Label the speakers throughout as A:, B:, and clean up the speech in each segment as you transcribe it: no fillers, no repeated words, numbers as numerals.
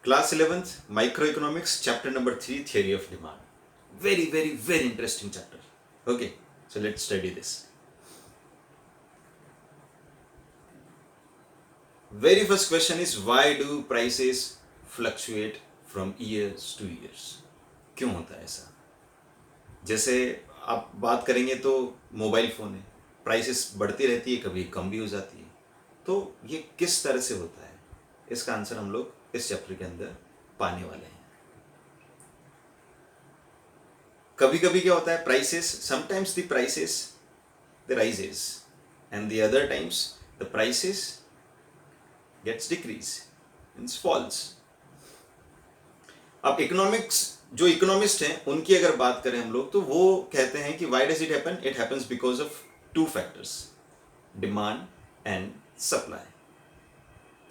A: Class 11th, Microeconomics, chapter number 3, Theory of Demand. Very, very, very interesting chapter. Okay, so let's study this. Very first question is, why do prices fluctuate from years to years? क्यों होता है ऐसा? जैसे आप बात करेंगे तो mobile phone है, प्राइसेस बढ़ती रहती है, कभी कम भी हो जाती है. तो ये किस तरह से होता है, इसका आंसर हम लोग इस चैप्टर के अंदर पाने वाले हैं. कभी कभी क्या होता है, prices, sometimes the prices the rises and the other times the prices gets decrease, means falls. अब इकोनॉमिक्स, जो इकोनॉमिस्ट हैं उनकी अगर बात करें हम लोग, तो वो कहते हैं कि why does it happen, it happens because of two factors, demand and supply.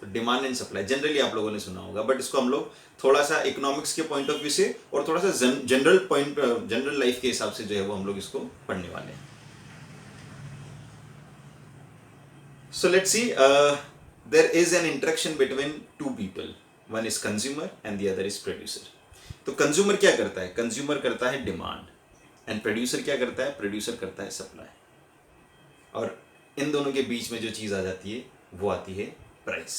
A: तो डिमांड एंड सप्लाई जनरली आप लोगों ने सुना होगा, बट इसको हम लोग थोड़ा सा इकोनॉमिक्स के पॉइंट ऑफ व्यू से और थोड़ा सा जनरल लाइफ के हिसाब से जो है वो हम लोग इसको पढ़ने वाले हैं. So let's see, there is an interaction between two people, one is consumer and the other is producer. तो कंज्यूमर क्या करता है, कंज्यूमर करता है डिमांड, एंड प्रोड्यूसर क्या करता है, प्रोड्यूसर करता है सप्लाई. और इन दोनों के बीच में जो चीज़ आ जाती है वो आती है प्राइस.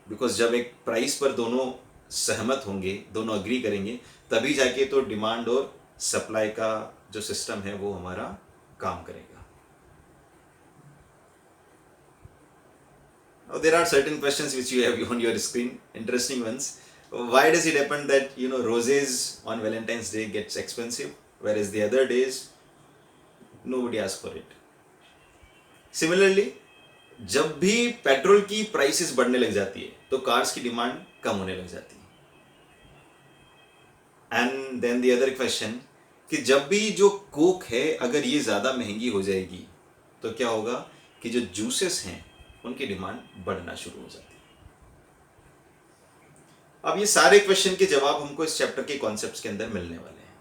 A: बिकॉज जब एक प्राइस पर दोनों सहमत होंगे, दोनों अग्री करेंगे, तभी जाके तो डिमांड और सप्लाई का जो सिस्टम है वो हमारा काम करेगा. Now, there are certain questions which you have on your screen, interesting ones. Why does it happen that roses on Valentine's Day gets expensive, whereas the other days nobody asks for it? Similarly, जब भी petrol की prices बढ़ने लग जाती है तो cars की demand कम होने लग जाती है. And then the other question, कि जब भी जो कोक है अगर ये ज़्यादा महंगी हो जाएगी तो क्या होगा कि जो जूसेस हैं उनकी डिमांड बढ़ना शुरू हो जाती है. अब ये सारे क्वेश्चन के जवाब हमको इस चैप्टर के कॉन्सेप्ट्स के अंदर मिलने वाले हैं.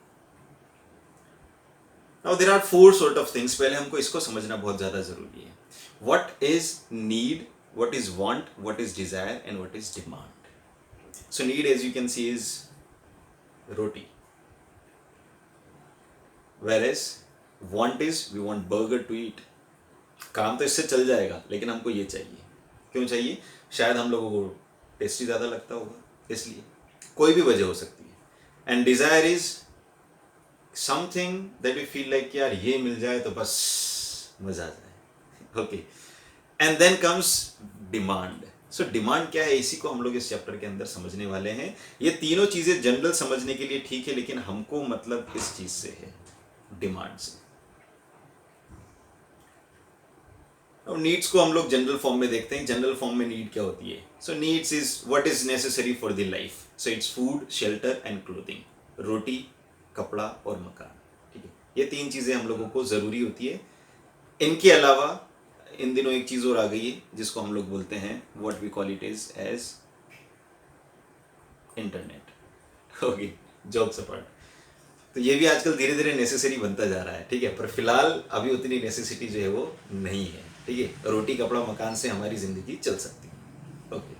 A: Now there are four sort of things. पहले हमको इसको समझना बहुत ज़्यादा ज़रूरी है. What is need, what is want, what is desire and what is demand. So need, as you can see, is roti, whereas want is we want burger to eat. काम तो इससे चल जाएगा लेकिन हमको ये चाहिए. क्यों चाहिए? शायद हम लोगों को टेस्टी ज़्यादा लगता होगा, इसलिए. कोई भी वजह हो सकती है. And desire is something that we feel like यार ये मिल जाए तो बस मज़ा आ जाए. Okay, and then comes demand. So demand क्या है, इसी को हम लोग इस चैप्टर के अंदर समझने वाले हैं. ये तीनों चीज़ें जनरल समझने के लिए ठीक है, लेकिन हमको मतलब इस चीज़ से है, डिमांड से. अब नीड्स को हम लोग जनरल फॉर्म में देखते हैं. जनरल फॉर्म में नीड क्या होती है? So needs is what is necessary for the life. So it's food, shelter and clothing. रोटी, कपड़ा और मकान. ठीक है, ये तीन चीज़ें हम लोगों को ज़रूरी होती है. इनके अलावा इन दिनों एक चीज़ और आ गई है जिसको हम लोग बोलते हैं, what we call it is as internet. Okay, jobs apart. तो ये भी आजकल धीरे धीरे नेसेसरी बनता जा रहा है. ठीक है, पर फिलहाल अभी उतनी नेसेसिटी जो है वो नहीं है. ठीक है, रोटी, कपड़ा, मकान से हमारी जिंदगी चल सकती है. ओके,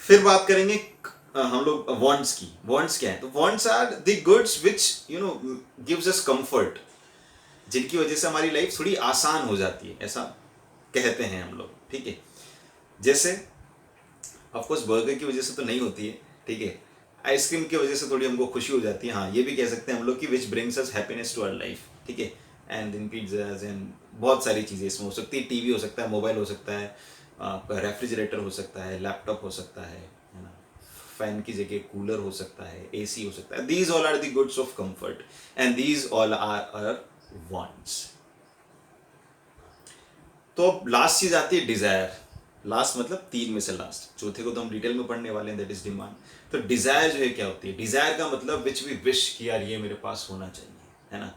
A: फिर बात करेंगे हम लोग वांट्स की. वांट्स क्या है? तो wants are the goods which gives us comfort, जिनकी वजह से हमारी लाइफ थोड़ी आसान हो जाती है, ऐसा कहते हैं हम लोग. ठीक है, जैसे ऑफकोर्स बर्गर की वजह से तो नहीं होती है. ठीक है, आइसक्रीम की वजह से थोड़ी हमको खुशी हो जाती है. हाँ, ये भी कह सकते हैं हम लोग कि which brings us happiness to our life. ठीक है, एंड इन पिज्जाज एंड बहुत सारी चीज़ें इसमें हो सकती है. टीवी हो सकता है, मोबाइल हो सकता है, आपका रेफ्रिजरेटर हो सकता है, लैपटॉप हो सकता है ना, फैन की जगह कूलर हो सकता है, एसी हो सकता है. These all are the goods of comfort and these all are our wants. तो अब लास्ट चीज आती है डिजायर. लास्ट मतलब तीन में से लास्ट, चौथे को तो हम डिटेल में पढ़ने वाले हैं, दैट इज डिमांड. तो डिजायर जो है क्या होती है? डिजायर का मतलब विच वी विश कि यार ये मेरे पास होना चाहिए, है ना.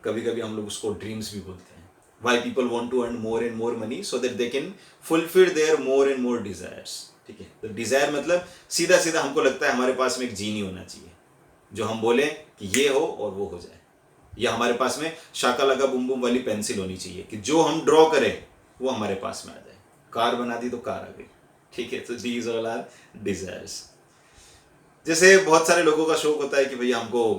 A: कभी कभी हम लोग उसको ड्रीम्स भी बोलते हैं. Why people want to earn more and more money so that they can fulfil their more and more desires. ठीक है, तो डिजायर मतलब सीधा सीधा हमको लगता है हमारे पास में एक जीनी होना चाहिए जो हम बोले कि ये हो और वो हो जाए. या हमारे पास में शाका लगा बुम बुम वाली पेंसिल होनी चाहिए कि जो हम ड्रॉ करें वो हमारे पास में आ जाए. कार बना दी तो कार आ गई. ठीक है, तो दीज ऑल आर डिजायर्स। जैसे बहुत सारे लोगों का शौक होता है कि भैया हमको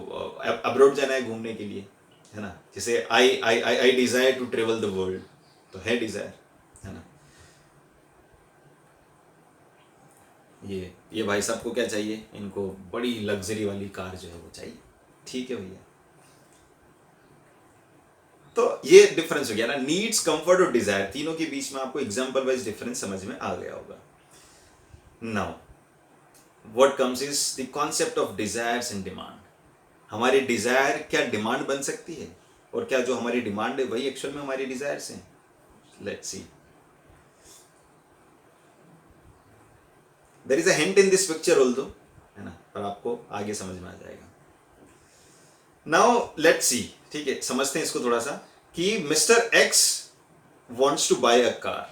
A: अब्रॉड जाना है घूमने के लिए, है ना। जैसे I desire to travel the world, तो है डिजायर, है ना। ये भाई साहब को क्या चाहिए, इनको बड़ी लग्जरी वाली कार जो है वो चाहिए, ठीक है भैया। तो ये डिफरेंस हो गया ना, नीड्स, कंफर्ट और डिजायर, तीनों के बीच में आपको एग्जांपल वाइज डिफरेंस समझ में आ गया होगा। Now what comes is the concept of desires and demand. हमारी डिजायर क्या डिमांड बन सकती है, और क्या जो हमारी डिमांड है वही एक्चुअल में हमारी डिजायर्स हैं। Let's see, there is a hint in this picture although, है ना, पर आपको आगे समझ में आ जाएगा। नाउ लेट्स सी, ठीक है, समझते हैं इसको थोड़ा सा, कि mister x wants to buy a car,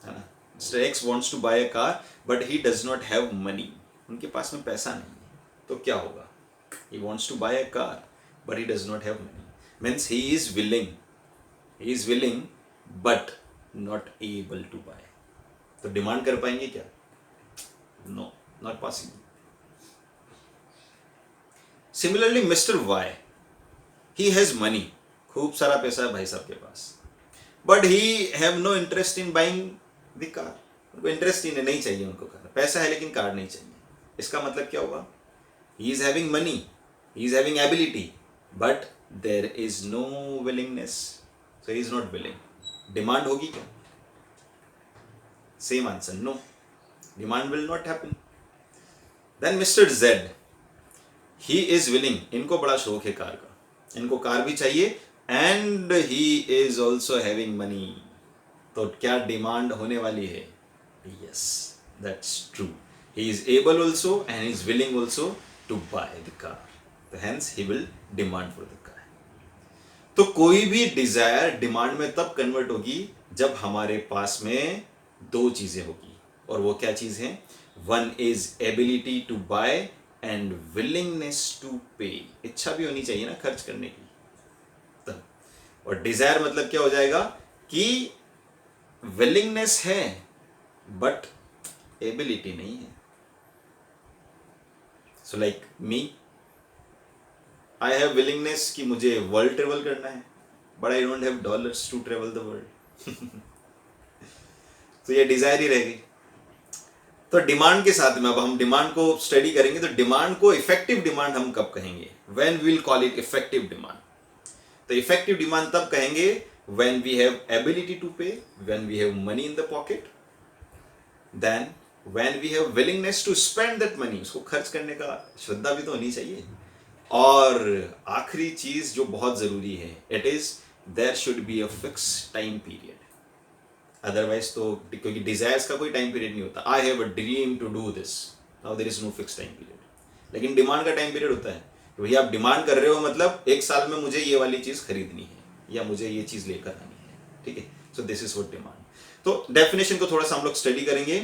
A: है ना। Mister x wants to buy a car but he does not have money, उनके पास में पैसा नहीं है, तो क्या होगा। he wants to buy a car but he does not have money, means he is willing but not able to buy, तो demand कर पाएंगे क्या, no, not possible. Similarly mister Y, he has money, खूब सारा पैसा है भाई साहब के पास, but he have no interest in buying the car, उनको इंटरेस्ट ही नहीं चाहिए उनको कार, पैसा है लेकिन कार नहीं चाहिए। इसका मतलब क्या हुआ, he is having money, he is having ability, but there is no willingness, so he is not willing. Demand होगी क्या, same answer, no, demand will not happen. Then mister Z, he is willing, इनको बड़ा शौक है car का, इनको car भी चाहिए, and he is also having money, तो क्या डिमांड होने वाली है, yes, that's true, he is able also and is willing also to buy the car, तो hence he will demand for the car. तो कोई भी डिजायर डिमांड में तब कन्वर्ट होगी जब हमारे पास में दो चीजें होगी, और वो क्या चीज है, one is ability to buy and willingness to pay, इच्छा भी होनी चाहिए ना खर्च करने की तब। और डिजायर मतलब क्या हो जाएगा कि विलिंगनेस है बट एबिलिटी नहीं है। So like me, I have willingness कि मुझे वर्ल्ड ट्रेवल करना है, but I don't have dollars to travel the world, तो ये डिजायर ही रहेगी। तो डिमांड के साथ में अब हम डिमांड को स्टडी करेंगे, तो डिमांड को इफेक्टिव डिमांड हम कब कहेंगे, when we will call it effective demand. तो इफेक्टिव डिमांड तब कहेंगे when we have ability to pay, when we have money in the pocket, then when we have willingness to spend that money, उसको खर्च करने का श्रद्धा भी तो होनी चाहिए। और आखिरी चीज जो बहुत जरूरी है, it is there should be a fix time period, otherwise तो, क्योंकि डिजायर्स का कोई टाइम पीरियड नहीं होता, I have a dream to do this, now there is no fix time period. लेकिन डिमांड का टाइम पीरियड होता है, तो भैया आप डिमांड कर रहे हो मतलब एक साल में मुझे ये वाली चीज खरीदनी है या मुझे ये चीज लेकर आनी है, ठीक है। So this is what demand. तो डेफिनेशन को थोड़ा सा हम लोग स्टडी करेंगे,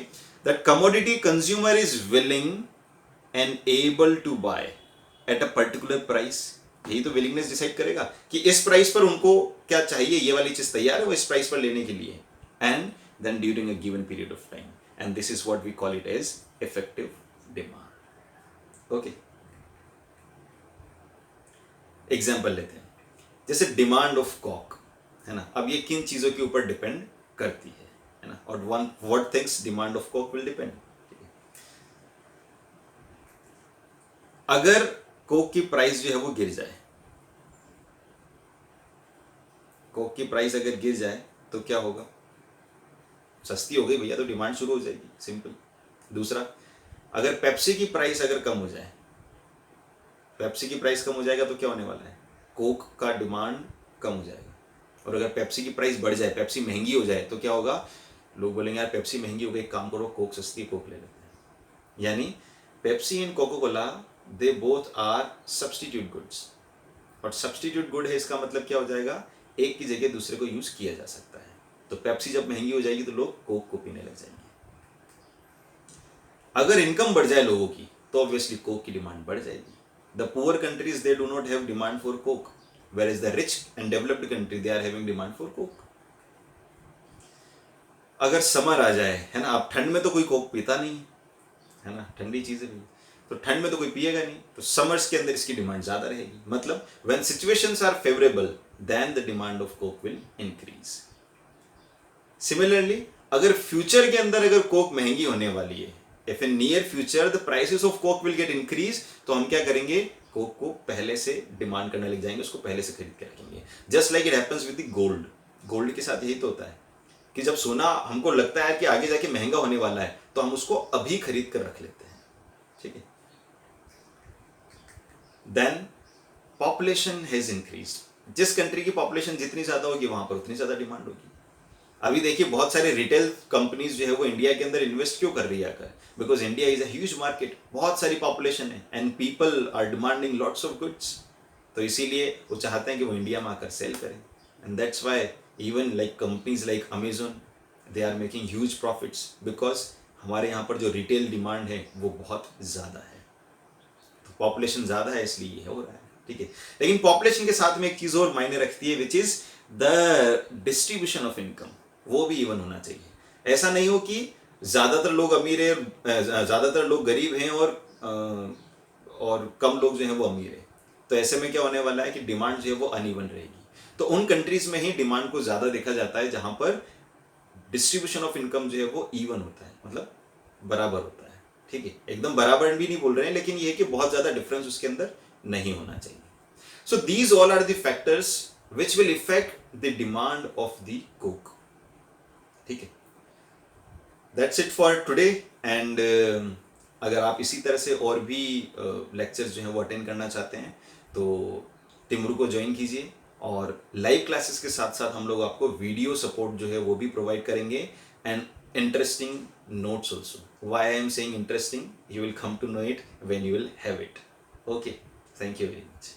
A: that commodity consumer is willing and able to buy at a particular price, यही तो विलिंगनेस डिसाइड करेगा कि इस प्राइस पर उनको क्या चाहिए, ये वाली चीज तैयार है वो इस प्राइस पर लेने के लिए, and then during a given period of time, and this is what we call it as effective demand। okay, example लेते हैं, जैसे डिमांड ऑफ कॉक, है ना। अब ये किन चीजों के ऊपर डिपेंड करती है ना, और one what things demand of coke will depend. अगर कोक की प्राइस जो है वो गिर जाए, कोक की प्राइस अगर गिर जाए तो क्या होगा, सस्ती हो गई भैया तो डिमांड शुरू हो जाएगी, सिंपल। दूसरा, अगर पेप्सी की प्राइस अगर कम हो जाए, पेप्सी की प्राइस कम हो जाएगा तो क्या होने वाला है, कोक का डिमांड कम हो जाएगा। और अगर पेप्सी की प्राइस बढ़ जाए, पेप्सी महंगी हो जाए, तो क्या होगा, लोग बोलेंगे यार पेप्सी महंगी हो गई, एक काम करो कोक सस्ती है, कोक ले लेते हैं। यानी Pepsi and Coca Cola, they both are substitute goods, और सब्स्टिट्यूट गुड है इसका मतलब क्या हो जाएगा, एक की जगह दूसरे को यूज किया जा सकता है। तो पेप्सी जब महंगी हो जाएगी तो लोग कोक को पीने लग जाएंगे। अगर इनकम बढ़ जाए लोगों की तो ऑब्वियसली कोक की डिमांड बढ़ जाएगी। The poor countries they do not have demand for coke, where is the rich and developed country they are having demand for coke. अगर समर आ जाए, है ना, अब ठंड में तो कोई कोक पीता नहीं है ना, ठंडी चीजें भी, तो ठंड में तो कोई पिएगा नहीं, तो समर्स के अंदर इसकी डिमांड ज्यादा रहेगी। मतलब when situations are favourable then the demand of coke will increase. Similarly अगर फ्यूचर के अंदर अगर कोक महंगी होने वाली है, if in near future the prices of coke will get increase, तो हम क्या करेंगे, कोक को पहले से डिमांड करने लग जाएंगे, उसको पहले से खरीद के रखेंगे। Just like it happens with the gold. Gold के साथ यही तो होता है कि जब सोना हमको लगता है कि आगे जाके महंगा होने वाला है, तो हम उसको अभी खरीद कर रख लेते हैं, ठीक है। Then population has increased. जिस कंट्री की पॉपुलेशन जितनी ज्यादा होगी वहां पर उतनी ज्यादा डिमांड होगी। अभी देखिए बहुत सारे रिटेल कंपनीज जो है वो इंडिया के अंदर इन्वेस्ट क्यों कर रही है आकर, because India is a huge market, बहुत सारी पॉपुलेशन है and people are demanding lots of goods. तो इसीलिए वो चाहते हैं कि वो इंडिया में आकर सेल करें, and that's why even like companies like Amazon, they are making huge profits, because हमारे यहाँ पर जो रिटेल डिमांड है वो बहुत ज़्यादा है। तो पॉपुलेशन ज़्यादा है इसलिए ये हो रहा है, ठीक है। लेकिन पॉपुलेशन के साथ में एक चीज़ और मायने रखती है, which is the distribution of income, वो भी इवन होना चाहिए। ऐसा नहीं हो कि ज़्यादातर लोग अमीर है, ज़्यादातर लोग गरीब हैं और कम लोग जो हैं वो अमीर है। तो ऐसे में क्या होने वाला है कि डिमांड जो है वो अनइवन रहेगी। तो उन कंट्रीज में ही डिमांड को ज़्यादा देखा जाता है जहां पर डिस्ट्रीब्यूशन ऑफ इनकम जो है वो इवन होता है, मतलब बराबर होता है, ठीक है। एकदम बराबर भी नहीं बोल रहे हैं, लेकिन ये है कि बहुत ज़्यादा डिफरेंस उसके अंदर नहीं होना चाहिए। So these all are the factors which will effect the demand of the coke, ठीक है। That's it for today. And अगर आप इसी तरह से और भी लेक्चर्स जो हैं वो अटेंड करना चाहते हैं तो टिमरू को ज्वाइन कीजिए, और लाइव क्लासेस के साथ साथ हम लोग आपको वीडियो सपोर्ट जो है वो भी प्रोवाइड करेंगे, and interesting notes also. Why I am saying interesting, you will come to know it when you will have it. Okay, thank you very much.